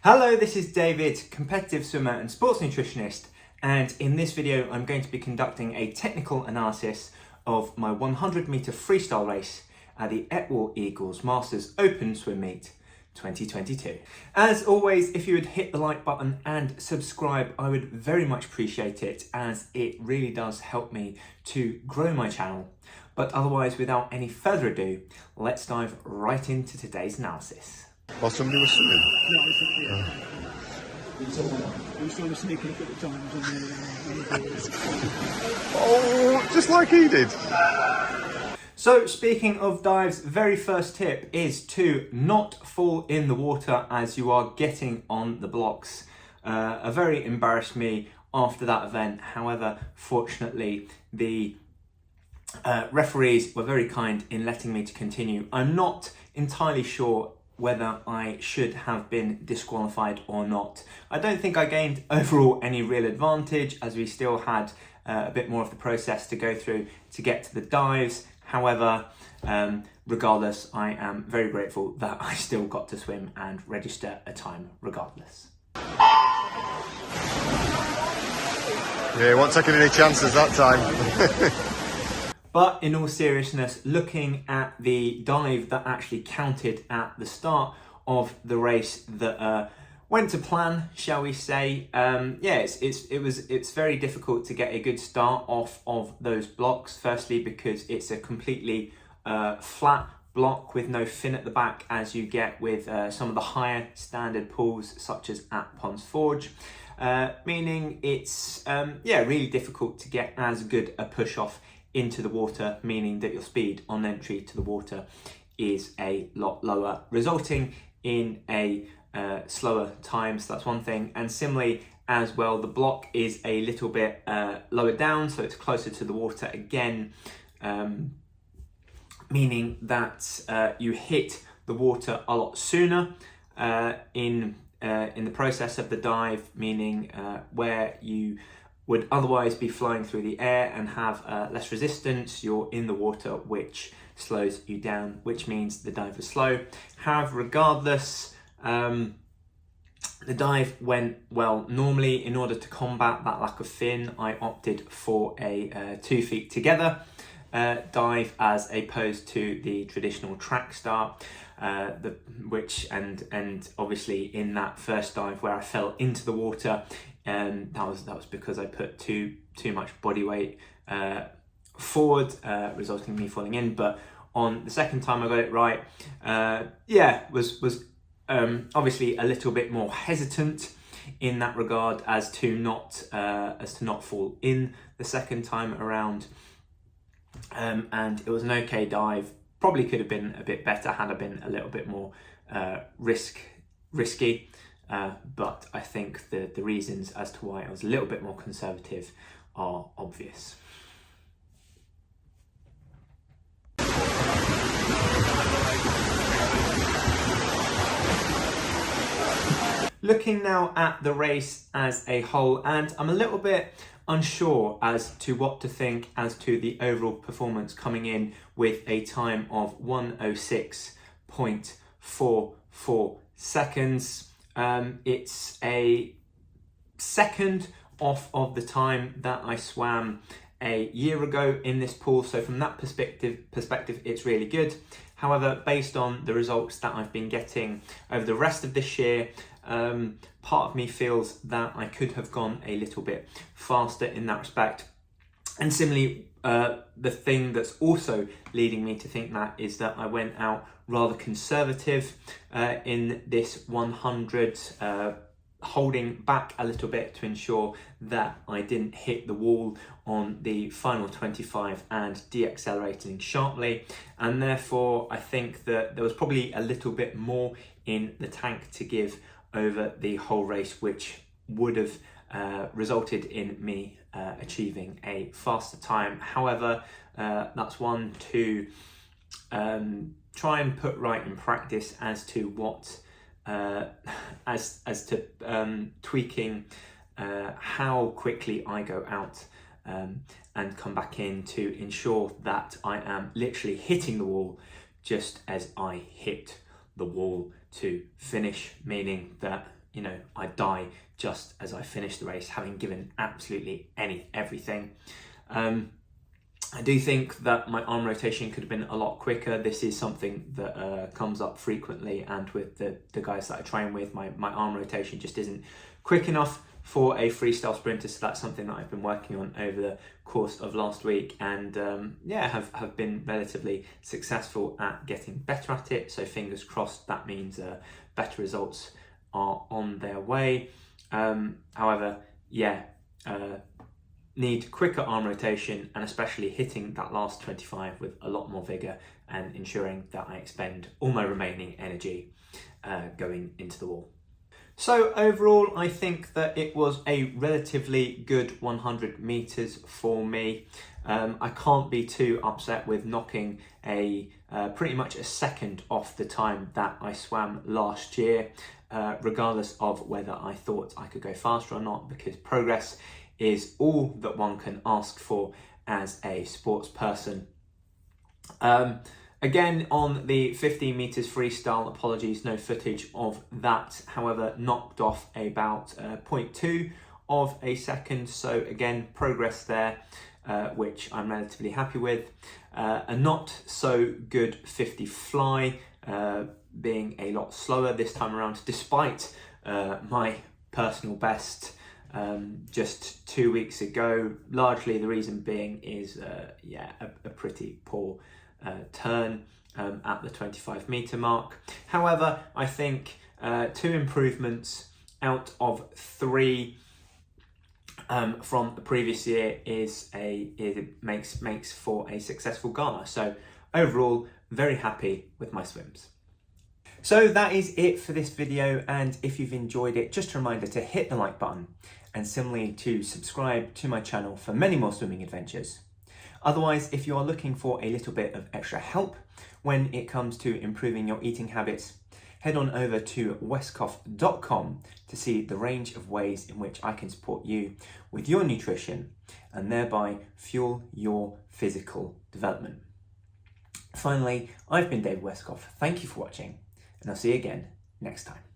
Hello, this is David, competitive swimmer and sports nutritionist, and in this video I'm going to be conducting a technical analysis of my 100 metre freestyle race at the Etwall Eagles Masters Open Swim Meet 2022. As always, if you would hit the like button and subscribe, I would very much appreciate it, as it really does help me to grow my channel. But otherwise, without any further ado, let's dive right into today's analysis. While somebody was swimming? No, I think, yeah. He was trying to sneak a look at the times on the Oh, just like he did. So speaking of dives, very first tip is to not fall in the water as you are getting on the blocks. A very embarrassed me after that event. However, fortunately, the referees were very kind in letting me to continue. I'm not entirely sure whether I should have been disqualified or not. I don't think I gained overall any real advantage, as we still had a bit more of the process to go through to get to the dives. However, regardless, I am very grateful that I still got to swim and register a time regardless. Yeah, wasn't taking any chances that time. But in all seriousness, looking at the dive that actually counted at the start of the race that went to plan, shall we say, it's very difficult to get a good start off of those blocks. Firstly, because it's a completely flat block with no fin at the back, as you get with some of the higher standard pools, such as at Ponds Forge. Meaning it's really difficult to get as good a push off into the water, meaning that your speed on entry to the water is a lot lower, resulting in a slower time. So that's one thing. And similarly as well, the block is a little bit lower down, so it's closer to the water again, meaning that you hit the water a lot sooner in the process of the dive, meaning where you would otherwise be flying through the air and have less resistance, you're in the water, which slows you down, which means the dive is slow. However, regardless, the dive went well. Normally, in order to combat that lack of fin, I opted for a 2 feet together dive as opposed to the traditional track start, which obviously in that first dive where I fell into the water, that was because I put too much body weight forward, resulting in me falling in. But on the second time I got it right, was obviously a little bit more hesitant in that regard as to not fall in the second time around. And it was an okay dive. Probably could have been a bit better had I been a little bit more risky. But I think the reasons as to why I was a little bit more conservative are obvious. Looking now at the race as a whole, and I'm a little bit unsure as to what to think as to the overall performance, coming in with a time of 1:06.44 seconds. It's a second off of the time that I swam a year ago in this pool, so from that perspective it's really good. However, based on the results that I've been getting over the rest of this year, part of me feels that I could have gone a little bit faster in that respect. And similarly, the thing that's also leading me to think that is that I went out rather conservative in this 100, holding back a little bit to ensure that I didn't hit the wall on the final 25 and deaccelerating sharply. And therefore, I think that there was probably a little bit more in the tank to give over the whole race, which would have resulted in me achieving a faster time. However, that's one to try and put right in practice as to what tweaking how quickly I go out and come back in to ensure that I am literally hitting the wall just as I hit the wall to finish, meaning that, you know, I die just as I finish the race, having given absolutely everything. I do think that my arm rotation could have been a lot quicker. This is something that comes up frequently, and with the guys that I train with, my arm rotation just isn't quick enough for a freestyle sprinter. So that's something that I've been working on over the course of last week, and yeah, have been relatively successful at getting better at it. So fingers crossed, that means better results are on their way. However, yeah, need quicker arm rotation, and especially hitting that last 25 with a lot more vigor and ensuring that I expend all my remaining energy going into the wall. So overall, I think that it was a relatively good 100 meters for me. I can't be too upset with knocking pretty much a second off the time that I swam last year, regardless of whether I thought I could go faster or not, because progress is all that one can ask for as a sports person. Again, on the 15 meters freestyle, apologies, no footage of that. However, knocked off about 0.2 of a second. So again, progress there, which I'm relatively happy with. A not so good 50 fly, being a lot slower this time around, despite my personal best just 2 weeks ago. Largely the reason being is a pretty poor turn at the 25 meter mark. However, I think 2 improvements out of 3 from the previous year makes for a successful gala. So overall, very happy with my swims. So that is it for this video, and if you've enjoyed it, just a reminder to hit the like button, and similarly to subscribe to my channel for many more swimming adventures. Otherwise, if you are looking for a little bit of extra help when it comes to improving your eating habits, head on over to westcough.com to see the range of ways in which I can support you with your nutrition and thereby fuel your physical development. Finally, I've been Dave Westcough. Thank you for watching, and I'll see you again next time.